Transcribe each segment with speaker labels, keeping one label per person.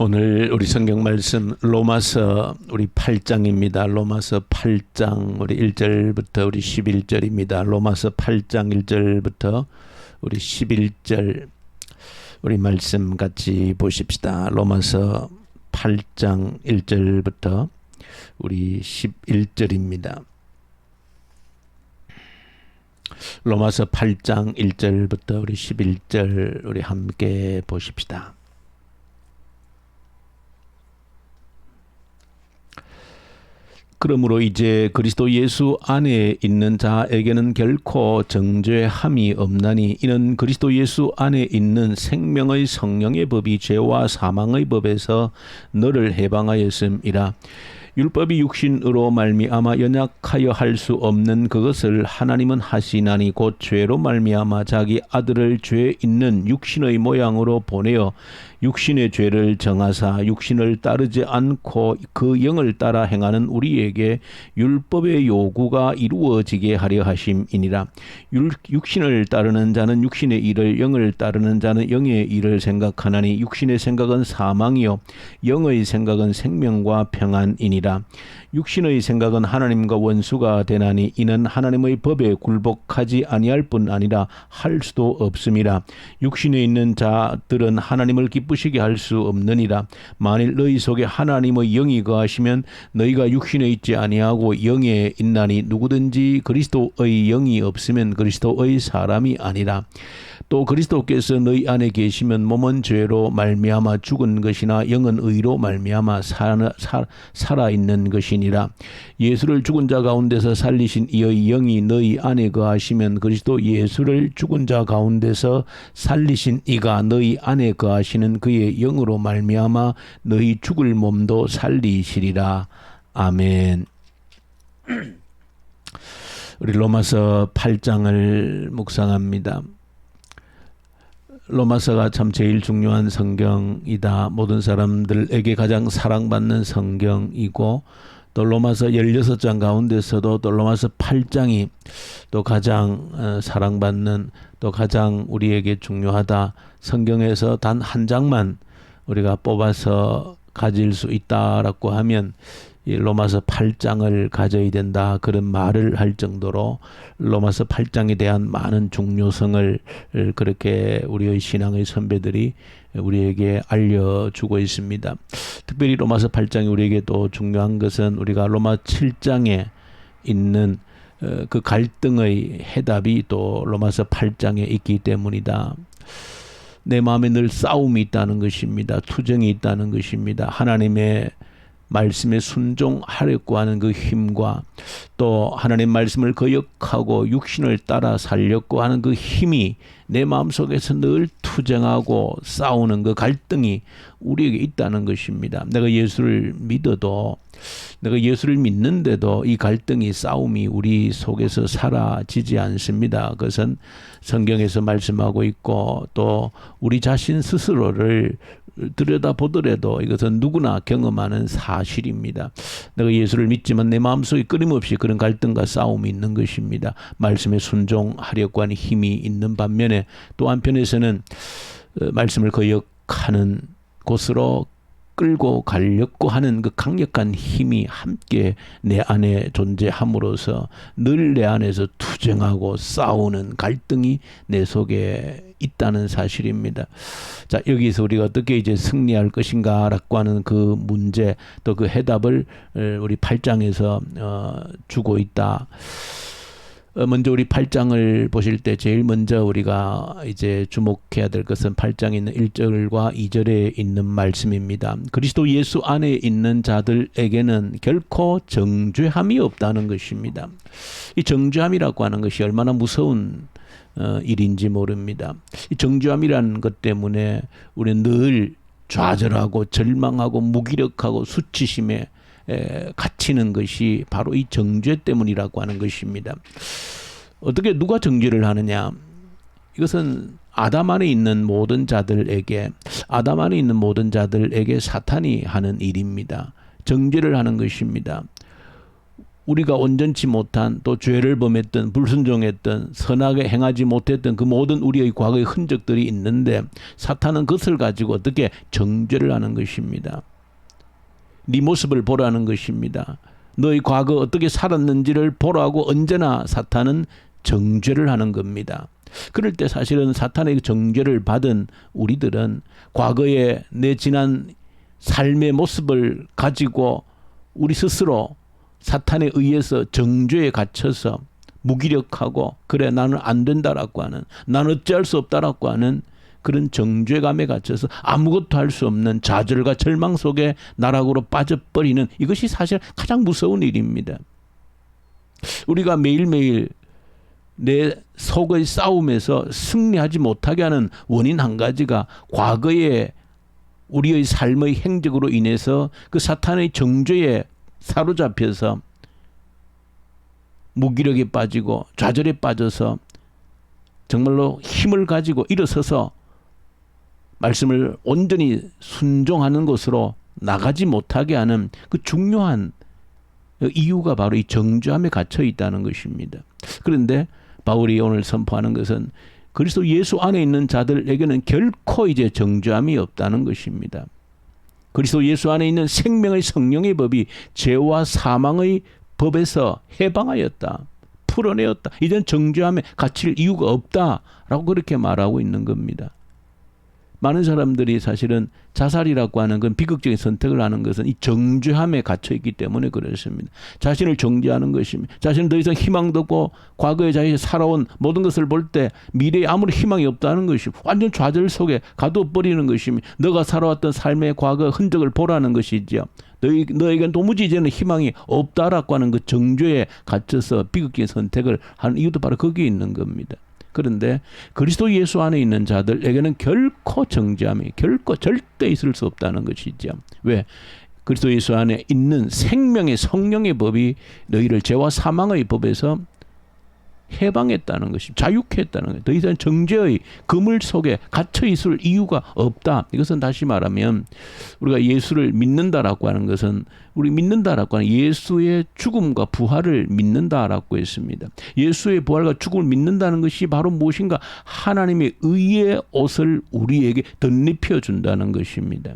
Speaker 1: 오늘 우리 성경 말씀 로마서 우리 8장입니다. 로마서 8장 우리 1절부터 우리 11절입니다. 로마서 8장 1절부터 우리 11절 우리 말씀 같이 보십시다. 로마서 8장 1절부터 우리 11절입니다. 로마서 8장 1절부터 우리 11절 우리 함께 보십시다. 그러므로 이제 그리스도 예수 안에 있는 자에게는 결코 정죄함이 없나니 이는 그리스도 예수 안에 있는 생명의 성령의 법이 죄와 사망의 법에서 너를 해방하였음이라. 율법이 육신으로 말미암아 연약하여 할 수 없는 그것을 하나님은 하시나니 곧 죄로 말미암아 자기 아들을 죄 있는 육신의 모양으로 보내어 육신의 죄를 정하사 육신을 따르지 않고 그 영을 따라 행하는 우리에게 율법의 요구가 이루어지게 하려 하심이니라. 육신을 따르는 자는 육신의 일을, 영을 따르는 자는 영의 일을 생각하나니 육신의 생각은 사망이요 영의 생각은 생명과 평안이니라. 육신의 생각은 하나님과 원수가 되나니 이는 하나님의 법에 굴복하지 아니할 뿐 아니라 할 수도 없음이라. 육신에 있는 자들은 하나님을 기쁘시게 할 수 없느니라. 만일 너희 속에 하나님의 영이 거하시면 너희가 육신에 있지 아니하고 영에 있나니 누구든지 그리스도의 영이 없으면 그리스도의 사람이 아니라. 또 그리스도께서 너희 안에 계시면 몸은 죄로 말미암아 죽은 것이나 영은 의로 말미암아 살아있는 것이니라. 예수를 죽은 자 가운데서 살리신 이의 영이 너희 안에 거하시면 그리스도 예수를 죽은 자 가운데서 살리신 이가 너희 안에 거하시는 그의 영으로 말미암아 너희 죽을 몸도 살리시리라. 아멘. 우리 로마서 8장을 묵상합니다. 로마서가 참 제일 중요한 성경이다. 모든 사람들에게 가장 사랑받는 성경이고 또 로마서 16장 가운데서도 또 로마서 8장이 또 가장 사랑받는 또 가장 우리에게 중요하다. 성경에서 단 한 장만 우리가 뽑아서 가질 수 있다라고 하면 이 로마서 8장을 가져야 된다, 그런 말을 할 정도로 로마서 8장에 대한 많은 중요성을 그렇게 우리의 신앙의 선배들이 우리에게 알려주고 있습니다. 특별히 로마서 8장이 우리에게 또 중요한 것은 우리가 로마 7장에 있는 그 갈등의 해답이 또 로마서 8장에 있기 때문이다. 내 마음에 늘 싸움이 있다는 것입니다. 투정이 있다는 것입니다. 하나님의 말씀에 순종하려고 하는 그 힘과 또 하나님 말씀을 거역하고 육신을 따라 살려고 하는 그 힘이 내 마음속에서 늘 투쟁하고 싸우는 그 갈등이 우리에게 있다는 것입니다. 내가 예수를 믿어도, 내가 예수를 믿는데도 이 갈등이, 싸움이 우리 속에서 사라지지 않습니다. 그것은 성경에서 말씀하고 있고 또 우리 자신 스스로를 들여다보더라도 이것은 누구나 경험하는 사실입니다. 내가 예수를 믿지만 내 마음속에 끊임없이 그런 갈등과 싸움이 있는 것입니다. 말씀에 순종하려고 하는 힘이 있는 반면에 또 한편에서는 말씀을 거역하는 곳으로 끌고 가려고 하는 그 강력한 힘이 함께 내 안에 존재함으로써 늘 내 안에서 투쟁하고 싸우는 갈등이 내 속에 있다는 사실입니다. 자, 여기서 우리가 어떻게 이제 승리할 것인가라고 하는 그 문제, 또 그 해답을 우리 8장에서 주고 있다. 먼저 우리 8장을 보실 때 제일 먼저 우리가 이제 주목해야 될 것은 8장에 있는 1절과 2절에 있는 말씀입니다. 그리스도 예수 안에 있는 자들에게는 결코 정죄함이 없다는 것입니다. 이 정죄함이라고 하는 것이 얼마나 무서운 일인지 모릅니다. 이 정죄함이라는 것 때문에 우리는 늘 좌절하고 절망하고 무기력하고 수치심에 갇히는 것이 바로 이 정죄 때문이라고 하는 것입니다. 어떻게 누가 정죄를 하느냐? 이것은 아담 안에 있는 모든 자들에게, 아담 안에 있는 모든 자들에게 사탄이 하는 일입니다. 정죄를 하는 것입니다. 우리가 온전치 못한 또 죄를 범했던 불순종했던 선하게 행하지 못했던 그 모든 우리의 과거의 흔적들이 있는데 사탄은 그것을 가지고 어떻게 정죄를 하는 것입니다. 네 모습을 보라는 것입니다. 너의 과거 어떻게 살았는지를 보라고 언제나 사탄은 정죄를 하는 겁니다. 그럴 때 사실은 사탄의 정죄를 받은 우리들은 과거에 내 지난 삶의 모습을 가지고 우리 스스로 사탄에 의해서 정죄에 갇혀서 무기력하고 그래 나는 안 된다라고 하는, 나는 어찌할 수 없다라고 하는 그런 정죄감에 갇혀서 아무것도 할 수 없는 좌절과 절망 속에 나락으로 빠져버리는, 이것이 사실 가장 무서운 일입니다. 우리가 매일매일 내 속의 싸움에서 승리하지 못하게 하는 원인 한 가지가 과거의 우리의 삶의 행적으로 인해서 그 사탄의 정죄에 사로잡혀서 무기력에 빠지고 좌절에 빠져서 정말로 힘을 가지고 일어서서 말씀을 온전히 순종하는 것으로 나가지 못하게 하는 그 중요한 이유가 바로 이 정죄함에 갇혀 있다는 것입니다. 그런데 바울이 오늘 선포하는 것은 그리스도 예수 안에 있는 자들에게는 결코 이제 정죄함이 없다는 것입니다. 그리스도 예수 안에 있는 생명의 성령의 법이 죄와 사망의 법에서 해방하였다, 풀어내었다. 이젠 정죄함에 갇힐 이유가 없다라고 그렇게 말하고 있는 겁니다. 많은 사람들이 사실은 자살이라고 하는 건 비극적인 선택을 하는 것은 이 정죄함에 갇혀 있기 때문에 그렇습니다. 자신을 정죄하는 것입니다. 자신은 더 이상 희망도 없고 과거에 자신이 살아온 모든 것을 볼 때 미래에 아무런 희망이 없다는 것이 완전 좌절 속에 가둬버리는 것입니다. 너가 살아왔던 삶의 과거 흔적을 보라는 것이죠. 너에겐 도무지 이제는 희망이 없다라고 하는 그 정죄에 갇혀서 비극적인 선택을 하는 이유도 바로 거기에 있는 겁니다. 그런데 그리스도 예수 안에 있는 자들에게는 결코 정죄함이 결코 절대 있을 수 없다는 것이죠. 왜? 그리스도 예수 안에 있는 생명의 성령의 법이 너희를 죄와 사망의 법에서 해방했다는 것이, 자유케 했다는 거예요. 더 이상 정죄의 그물 속에 갇혀 있을 이유가 없다. 이것은 다시 말하면 우리가 예수를 믿는다라고 하는 것은, 우리 믿는다라고 하는 예수의 죽음과 부활을 믿는다라고 했습니다. 예수의 부활과 죽음을 믿는다는 것이 바로 무엇인가? 하나님의 의의 옷을 우리에게 덧입혀 준다는 것입니다.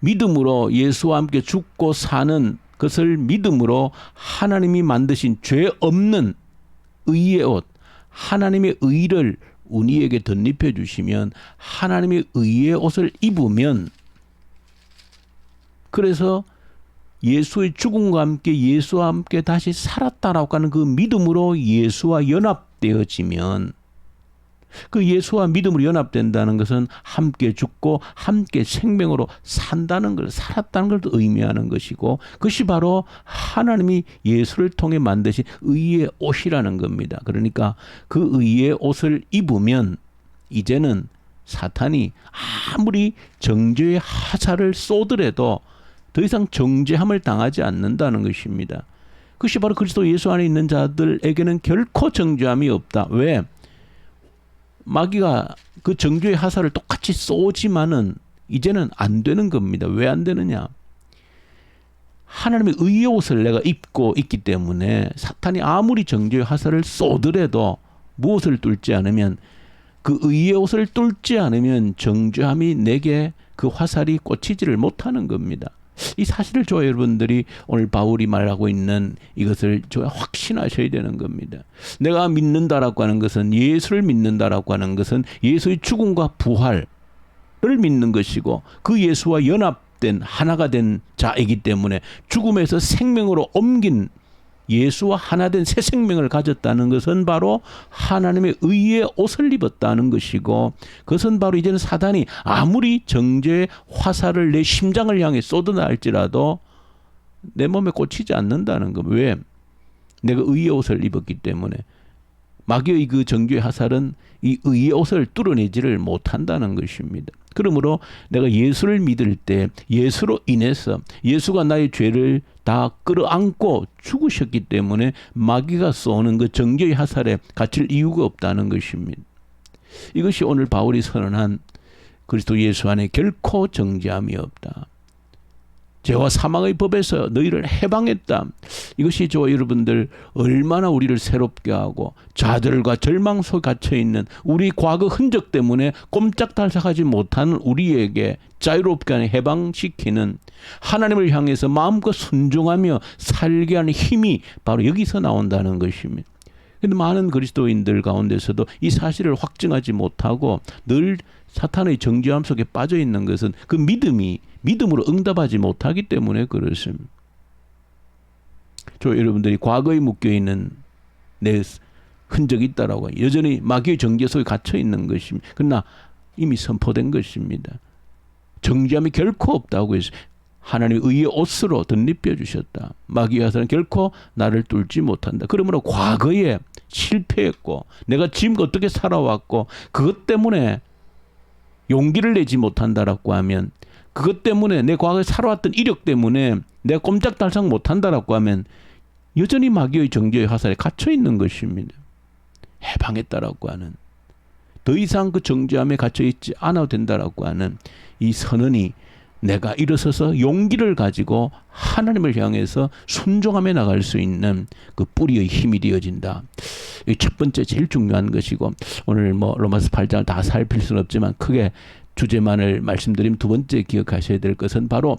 Speaker 1: 믿음으로 예수와 함께 죽고 사는 그것을 믿음으로 하나님이 만드신 죄 없는 의의 옷, 하나님의 의를 우리에게 덧입혀 주시면 하나님의 의의 옷을 입으면, 그래서 예수의 죽음과 함께 예수와 함께 다시 살았다라고 하는 그 믿음으로 예수와 연합되어지면, 그 예수와 믿음으로 연합된다는 것은 함께 죽고 함께 생명으로 산다는 걸, 살았다는 걸 의미하는 것이고, 그것이 바로 하나님이 예수를 통해 만드신 의의 옷이라는 겁니다. 그러니까 그 의의 옷을 입으면 이제는 사탄이 아무리 정죄의 화살을 쏘더라도 더 이상 정죄함을 당하지 않는다는 것입니다. 그것이 바로 그리스도 예수 안에 있는 자들에게는 결코 정죄함이 없다. 왜? 마귀가 그 정죄의 화살을 똑같이 쏘지만은 이제는 안 되는 겁니다. 왜 안 되느냐? 하나님의 의의 옷을 내가 입고 있기 때문에 사탄이 아무리 정죄의 화살을 쏘더라도 무엇을 뚫지 않으면, 그 의의 옷을 뚫지 않으면 정죄함이 내게 그 화살이 꽂히지를 못하는 겁니다. 이 사실을 저 여러분들이 오늘 바울이 말하고 있는 이것을 저 확신하셔야 되는 겁니다. 내가 믿는다라고 하는 것은, 예수를 믿는다라고 하는 것은 예수의 죽음과 부활을 믿는 것이고, 그 예수와 연합된 하나가 된 자이기 때문에 죽음에서 생명으로 옮긴 예수와 하나 된 새 생명을 가졌다는 것은 바로 하나님의 의의 옷을 입었다는 것이고, 그것은 바로 이제는 사단이 아무리 정죄의 화살을 내 심장을 향해 쏟아나 할지라도 내 몸에 꽂히지 않는다는 것. 왜? 내가 의의 옷을 입었기 때문에. 마귀의 그 정죄의 화살은 이 의의 옷을 뚫어내지를 못한다는 것입니다. 그러므로 내가 예수를 믿을 때 예수로 인해서 예수가 나의 죄를 다 끌어안고 죽으셨기 때문에 마귀가 쏘는 그 정죄의 화살에 갇힐 이유가 없다는 것입니다. 이것이 오늘 바울이 선언한 그리스도 예수 안에 결코 정죄함이 없다. 죄와 사망의 법에서 너희를 해방했다. 이것이 저와 여러분들 얼마나 우리를 새롭게 하고 좌절과 절망 속에 갇혀있는 우리 과거 흔적 때문에 꼼짝달싹하지 못하는 우리에게 자유롭게 하는 해방시키는 하나님을 향해서 마음껏 순종하며 살게 하는 힘이 바로 여기서 나온다는 것입니다. 그런데 많은 그리스도인들 가운데서도 이 사실을 확증하지 못하고 늘 사탄의 정죄함 속에 빠져 있는 것은 그 믿음으로 응답하지 못하기 때문에 그렇습니다. 저 여러분들이 과거에 묶여있는 내 흔적이 있다라고 여전히 마귀의 정죄 속에 갇혀 있는 것입니다. 그러나 이미 선포된 것입니다. 정죄함이 결코 없다고 해서 하나님의 의의 옷으로 덧입혀 주셨다. 마귀와 사는 결코 나를 뚫지 못한다. 그러므로 과거에 실패했고 내가 지금 어떻게 살아왔고 그것 때문에 용기를 내지 못한다라고 하면, 그것 때문에 내 과거에 살아왔던 이력 때문에 내가 꼼짝달싹 못한다라고 하면 여전히 마귀의 정죄의 화살에 갇혀 있는 것입니다. 해방했다라고 하는, 더 이상 그 정죄함에 갇혀 있지 않아도 된다라고 하는 이 선언이 내가 일어서서 용기를 가지고 하나님을 향해서 순종하며 나갈 수 있는 그 뿌리의 힘이 되어진다. 이 첫 번째 제일 중요한 것이고, 오늘 로마서 8장을 다 살필 수는 없지만 크게 주제만을 말씀드리면 두 번째 기억하셔야 될 것은 바로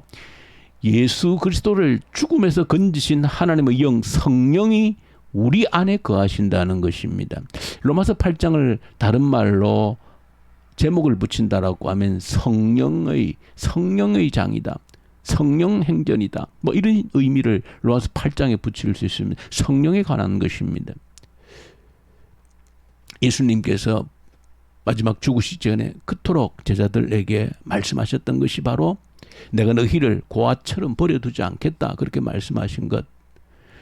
Speaker 1: 예수 그리스도를 죽음에서 건지신 하나님의 영 성령이 우리 안에 거하신다는 것입니다. 로마서 8장을 다른 말로 제목을 붙인다라고 하면 성령의 장이다, 성령 행전이다, 이런 의미를 로마서 8장에 붙일 수 있습니다. 성령에 관한 것입니다. 예수님께서 마지막 죽으시기 전에 그토록 제자들에게 말씀하셨던 것이 바로 내가 너희를 고아처럼 버려두지 않겠다, 그렇게 말씀하신 것,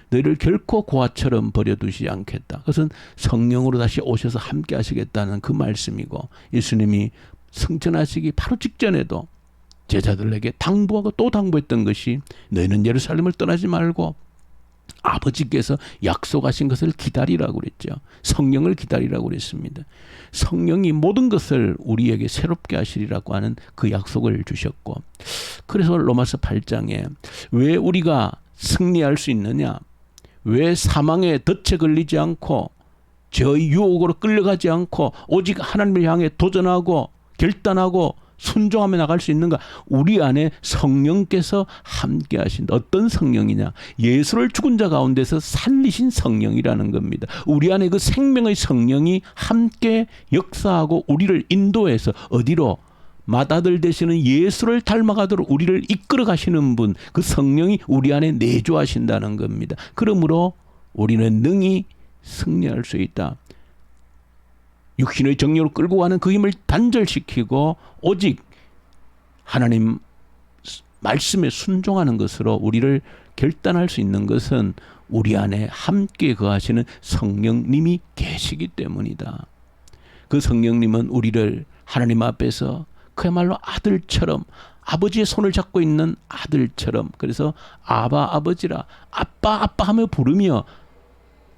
Speaker 1: 너희를 결코 고아처럼 버려두지 않겠다. 그것은 성령으로 다시 오셔서 함께 하시겠다는 그 말씀이고, 예수님이 승천하시기 바로 직전에도 제자들에게 당부하고 또 당부했던 것이 너희는 예루살렘을 떠나지 말고 아버지께서 약속하신 것을 기다리라고 그랬죠. 성령을 기다리라고 그랬습니다. 성령이 모든 것을 우리에게 새롭게 하시리라고 하는 그 약속을 주셨고, 그래서 로마서 8장에 왜 우리가 승리할 수 있느냐, 왜 사망의 덫에 걸리지 않고 죄의 유혹으로 끌려가지 않고 오직 하나님을 향해 도전하고 결단하고 순종하며 나갈 수 있는가? 우리 안에 성령께서 함께 하신다. 어떤 성령이냐? 예수를 죽은 자 가운데서 살리신 성령이라는 겁니다. 우리 안에 그 생명의 성령이 함께 역사하고 우리를 인도해서 어디로? 맏아들 되시는 예수를 닮아가도록 우리를 이끌어 가시는 분, 그 성령이 우리 안에 내주하신다는 겁니다. 그러므로 우리는 능히 승리할 수 있다. 육신의 정욕으로 끌고 가는 그 힘을 단절시키고 오직 하나님 말씀에 순종하는 것으로 우리를 결단할 수 있는 것은 우리 안에 함께 거하시는 성령님이 계시기 때문이다. 그 성령님은 우리를 하나님 앞에서 그야말로 아들처럼, 아버지의 손을 잡고 있는 아들처럼, 그래서 아바 아버지라, 아빠 아빠 하며 부르며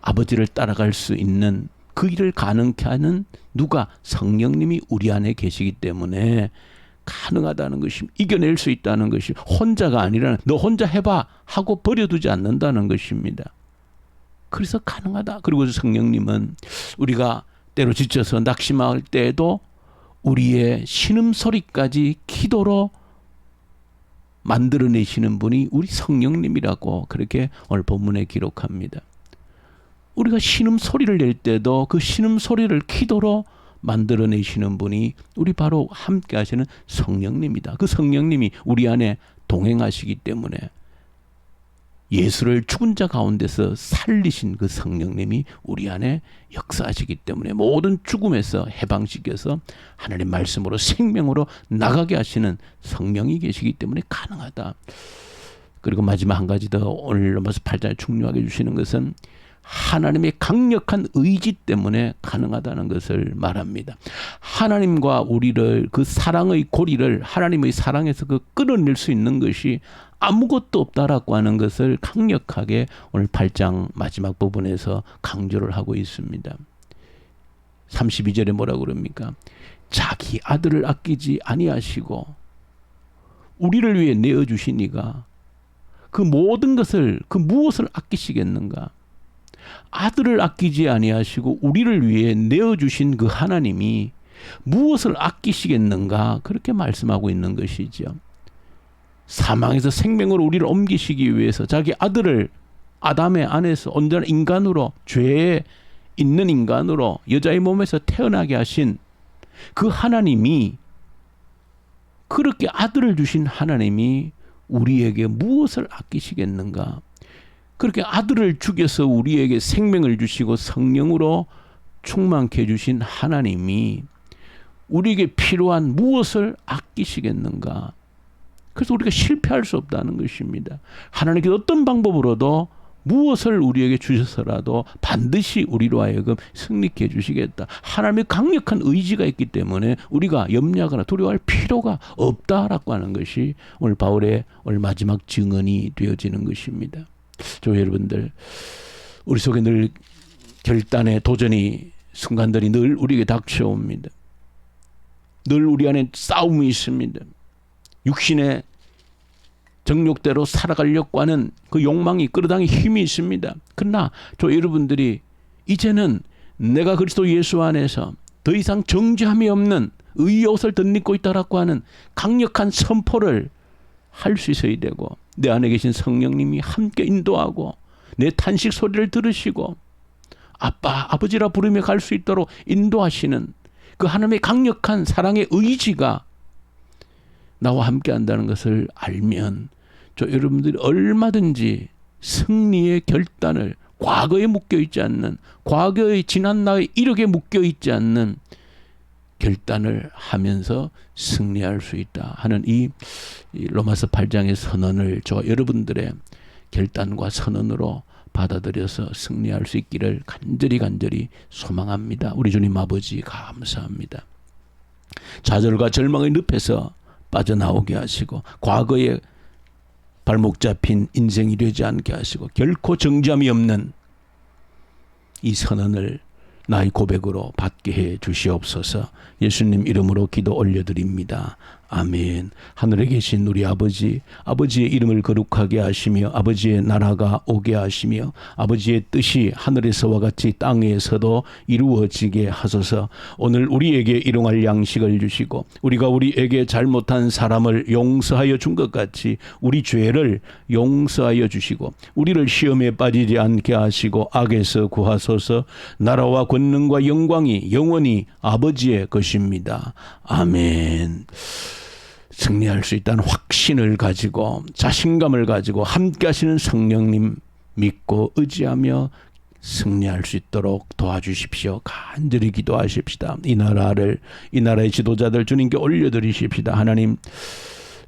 Speaker 1: 아버지를 따라갈 수 있는 그 일을 가능케 하는 누가? 성령님이 우리 안에 계시기 때문에 가능하다는 것입니다. 이겨낼 수 있다는 것이 혼자가 아니라 너 혼자 해봐 하고 버려두지 않는다는 것입니다. 그래서 가능하다. 그리고 성령님은 우리가 때로 지쳐서 낙심할 때에도 우리의 신음소리까지 기도로 만들어내시는 분이 우리 성령님이라고 그렇게 오늘 본문에 기록합니다. 우리가 신음소리를 낼 때도 그 신음소리를 기도로 만들어내시는 분이 우리 바로 함께 하시는 성령님이다. 그 성령님이 우리 안에 동행하시기 때문에 예수를 죽은 자 가운데서 살리신 그 성령님이 우리 안에 역사하시기 때문에 모든 죽음에서 해방시켜서 하나님 말씀으로 생명으로 나가게 하시는 성령이 계시기 때문에 가능하다. 그리고 마지막 한 가지 더 오늘 로마서 8장에 중요하게 주시는 것은 하나님의 강력한 의지 때문에 가능하다는 것을 말합니다. 하나님과 우리를 그 사랑의 고리를 하나님의 사랑에서 그 끌어낼 수 있는 것이 아무것도 없다라고 하는 것을 강력하게 오늘 8장 마지막 부분에서 강조를 하고 있습니다. 32절에 뭐라고 그럽니까? 자기 아들을 아끼지 아니하시고 우리를 위해 내어주신 이가 그 모든 것을 그 무엇을 아끼시겠는가? 아들을 아끼지 아니하시고 우리를 위해 내어주신 그 하나님이 무엇을 아끼시겠는가? 그렇게 말씀하고 있는 것이죠. 사망에서 생명으로 우리를 옮기시기 위해서 자기 아들을 아담의 안에서 온전한 인간으로, 죄에 있는 인간으로 여자의 몸에서 태어나게 하신 그 하나님이, 그렇게 아들을 주신 하나님이 우리에게 무엇을 아끼시겠는가? 그렇게 아들을 죽여서 우리에게 생명을 주시고 성령으로 충만케 해주신 하나님이 우리에게 필요한 무엇을 아끼시겠는가? 그래서 우리가 실패할 수 없다는 것입니다. 하나님께서 어떤 방법으로도 무엇을 우리에게 주셔서라도 반드시 우리로 하여금 승리케 해주시겠다. 하나님의 강력한 의지가 있기 때문에 우리가 염려하거나 두려워할 필요가 없다라고 하는 것이 오늘 바울의 오늘 마지막 증언이 되어지는 것입니다. 여러분들, 우리 속에 늘 결단의 도전이 순간들이 늘 우리에게 닥쳐옵니다. 늘 우리 안에 싸움이 있습니다. 육신의 정욕대로 살아가려고 하는 그 욕망이 끌어당긴 힘이 있습니다. 그러나 여러분들이 이제는 내가 그리스도 예수 안에서 더 이상 정죄함이 없는 의의 옷을 덧입고 있다라고 하는 강력한 선포를 할 수 있어야 되고, 내 안에 계신 성령님이 함께 인도하고 내 탄식 소리를 들으시고 아빠, 아버지라 부르며 갈 수 있도록 인도하시는 그 하나님의 강력한 사랑의 의지가 나와 함께 한다는 것을 알면 여러분들이 얼마든지 승리의 결단을, 과거에 묶여있지 않는, 과거의 지난 날의 이력에 묶여있지 않는 결단을 하면서 승리할 수 있다 하는 이 로마서 8장의 선언을 여러분들의 결단과 선언으로 받아들여서 승리할 수 있기를 간절히 소망합니다. 우리 주님 아버지 감사합니다. 좌절과 절망의 늪에서 빠져나오게 하시고 과거에 발목 잡힌 인생이 되지 않게 하시고 결코 정죄함이 없는 이 선언을 나의 고백으로 받게 해 주시옵소서. 예수님 이름으로 기도 올려드립니다. 아멘. 하늘에 계신 우리 아버지, 아버지의 이름을 거룩하게 하시며 아버지의 나라가 오게 하시며 아버지의 뜻이 하늘에서와 같이 땅에서도 이루어지게 하소서. 오늘 우리에게 일용할 양식을 주시고 우리가 우리에게 잘못한 사람을 용서하여 준 것 같이 우리 죄를 용서하여 주시고 우리를 시험에 빠지지 않게 하시고 악에서 구하소서. 나라와 권능과 영광이 영원히 아버지의 것입니다. 아멘. 승리할 수 있다는 확신을 가지고 자신감을 가지고 함께 하시는 성령님 믿고 의지하며 승리할 수 있도록 도와주십시오. 간절히 기도하십시다. 이 나라의 지도자들 주님께 올려드리십시다. 하나님,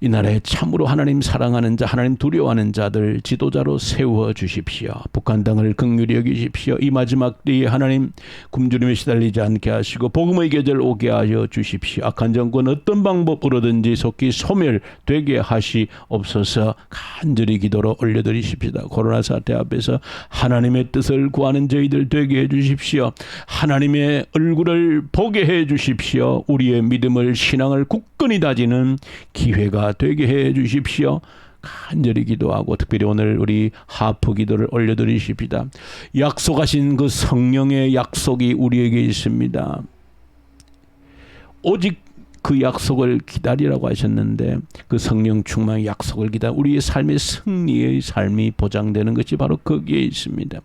Speaker 1: 이 나라에 참으로 하나님 사랑하는 자, 하나님 두려워하는 자들 지도자로 세워주십시오. 북한 땅을 긍휼히 여기십시오. 이 마지막 때에 하나님 굶주림에 시달리지 않게 하시고 복음의 계절 오게 하여 주십시오. 악한 정권 어떤 방법으로든지 속히 소멸되게 하시옵소서. 간절히 기도로 올려드리십시다. 코로나 사태 앞에서 하나님의 뜻을 구하는 저희들 되게 해주십시오. 하나님의 얼굴을 보게 해주십시오. 우리의 믿음을, 신앙을 굳건히 다지는 기회가 되게 해 주십시오. 간절히 기도하고 특별히 오늘 우리 하프 기도를 올려드리십시다. 약속하신 그 성령의 약속이 우리에게 있습니다. 오직 그 약속을 기다리라고 하셨는데 그 성령 충만의 약속을 기다려 우리의 삶의 승리의 삶이 보장되는 것이 바로 거기에 있습니다.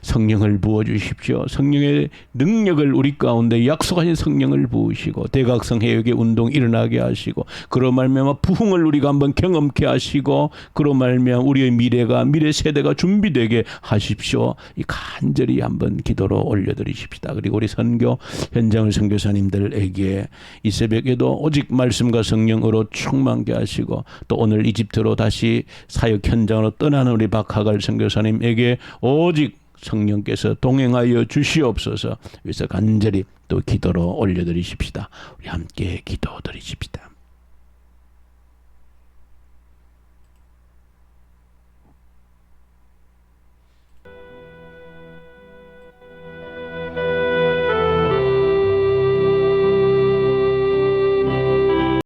Speaker 1: 성령을 부어주십시오. 성령의 능력을 우리 가운데 약속하신 성령을 부으시고 대각성 해역의 운동 일어나게 하시고 그로 말미암아 부흥을 우리가 한번 경험케 하시고 그로 말미암아 우리의 미래 세대가 준비되게 하십시오. 이 간절히 한번 기도로 올려드리십시다. 그리고 우리 선교 현장을 선교사님들에게 이 새벽에 도 오직 말씀과 성령으로 충만케 하시고 또 오늘 이집트로 다시 사역 현장으로 떠나는 우리 박하갈 선교사님에게 오직 성령께서 동행하여 주시옵소서. 그래서 간절히 또 기도로 올려드리십시다. 우리 함께 기도드리십시다.